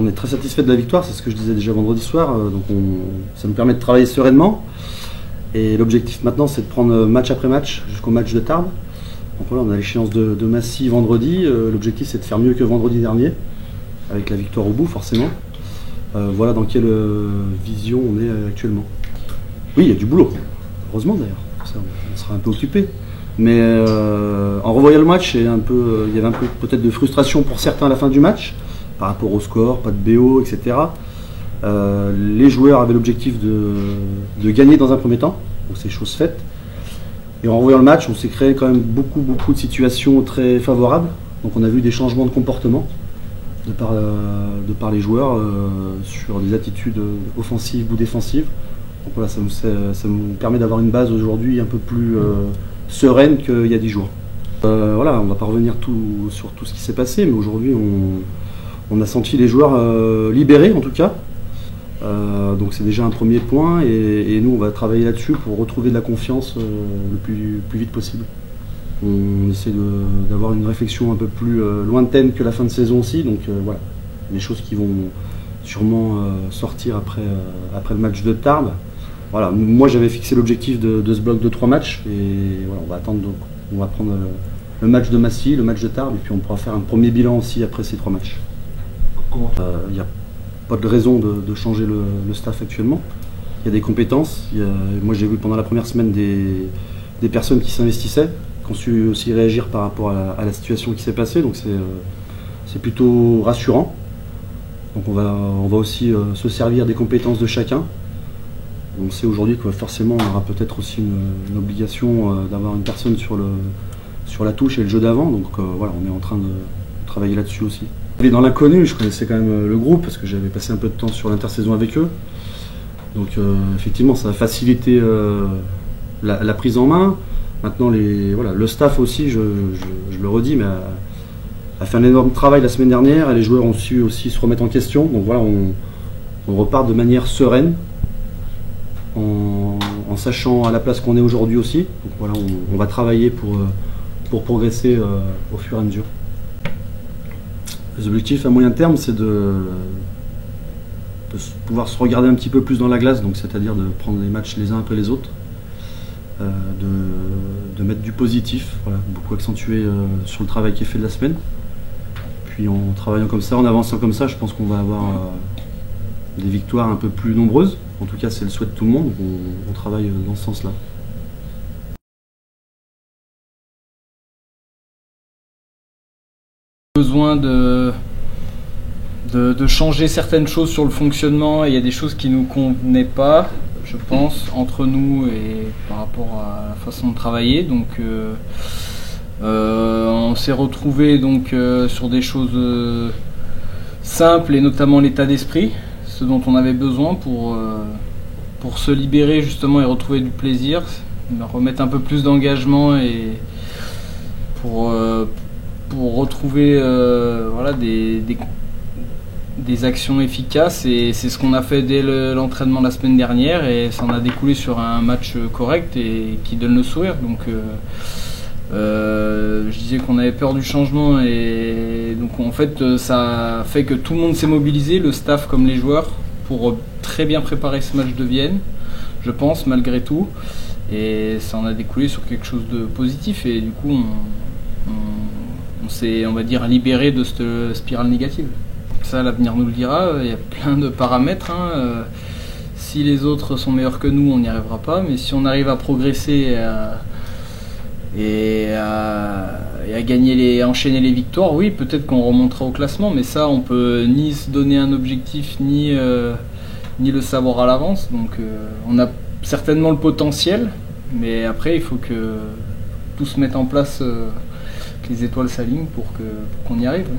on est très satisfait de la victoire, c'est ce que je disais déjà vendredi soir, donc ça nous permet de travailler sereinement. Et l'objectif maintenant, c'est de prendre match après match jusqu'au match de Tarbes. Donc voilà, on a l'échéance de Massy vendredi. L'objectif, c'est de faire mieux que vendredi dernier, avec la victoire au bout, forcément. Voilà dans quelle vision on est actuellement. Oui, il y a du boulot, heureusement d'ailleurs. Ça, on sera un peu occupé. Mais en revoyant le match, il y avait un peu peut-être de frustration pour certains à la fin du match, par rapport au score, pas de BO, etc. Les joueurs avaient l'objectif de gagner dans un premier temps, donc c'est chose faite. Et en revoyant le match, on s'est créé quand même beaucoup de situations très favorables. Donc on a vu des changements de comportement de par les joueurs sur des attitudes offensives ou défensives. Donc voilà, ça nous permet d'avoir une base aujourd'hui un peu plus sereine qu'il y a 10 jours. Voilà, on ne va pas revenir sur tout ce qui s'est passé, mais aujourd'hui on a senti les joueurs libérés en tout cas. Donc c'est déjà un premier point et nous on va travailler là-dessus pour retrouver de la confiance le plus vite possible. On essaie d'avoir une réflexion un peu plus lointaine que la fin de saison aussi, donc voilà, des choses qui vont sûrement sortir après le match de Tarbes. Voilà, moi j'avais fixé l'objectif de ce bloc de 3 matchs et voilà, on va attendre, donc on va prendre le match de Massy, le match de Tarbes et puis on pourra faire un premier bilan aussi après ces 3 matchs. Il n'y a pas de raison de changer le staff actuellement. Il y a des compétences. Moi j'ai vu pendant la première semaine des personnes qui s'investissaient, qui ont su aussi réagir par rapport à la situation qui s'est passée, donc c'est plutôt rassurant. Donc on va aussi se servir des compétences de chacun. On sait aujourd'hui que forcément on aura peut-être aussi une obligation d'avoir une personne sur la touche et le jeu d'avant, donc voilà, on est en train de travailler là-dessus aussi. Dans l'inconnu, je connaissais quand même le groupe parce que j'avais passé un peu de temps sur l'intersaison avec eux. Donc effectivement, ça a facilité la prise en main. Maintenant, le staff aussi, je le redis, mais a fait un énorme travail la semaine dernière et les joueurs ont su aussi se remettre en question. Donc voilà, on repart de manière sereine, en sachant à la place qu'on est aujourd'hui aussi. Donc voilà, on va travailler pour progresser au fur et à mesure. Les objectifs à moyen terme, c'est de pouvoir se regarder un petit peu plus dans la glace, donc c'est-à-dire de prendre les matchs les uns après les autres, de mettre du positif, voilà, beaucoup accentuer sur le travail qui est fait de la semaine. Puis en travaillant comme ça, en avançant comme ça, je pense qu'on va avoir des victoires un peu plus nombreuses. En tout cas, c'est le souhait de tout le monde, donc on travaille dans ce sens-là. Besoin de changer certaines choses sur le fonctionnement et il y a des choses qui ne nous convenaient pas, je pense, entre nous et par rapport à la façon de travailler. Donc on s'est retrouvé donc sur des choses simples et notamment l'état d'esprit, ce dont on avait besoin pour se libérer justement et retrouver du plaisir, remettre un peu plus d'engagement et pour retrouver voilà, des actions efficaces, et c'est ce qu'on a fait dès l'entraînement la semaine dernière et ça en a découlé sur un match correct et qui donne le sourire. Donc je disais qu'on avait peur du changement et donc en fait ça fait que tout le monde s'est mobilisé, le staff comme les joueurs, pour très bien préparer ce match de Vienne, je pense, malgré tout, et ça en a découlé sur quelque chose de positif et du coup on s'est, on va dire, libéré de cette spirale négative. Ça, l'avenir nous le dira, il y a plein de paramètres. Si les autres sont meilleurs que nous, on n'y arrivera pas, mais si on arrive à progresser et à gagner enchaîner les victoires, oui, peut-être qu'on remontera au classement, mais ça, on peut ni se donner un objectif, ni le savoir à l'avance. Donc on a certainement le potentiel, mais après, il faut que tout se mette en place, que les étoiles s'alignent pour qu'on y arrive. Oui.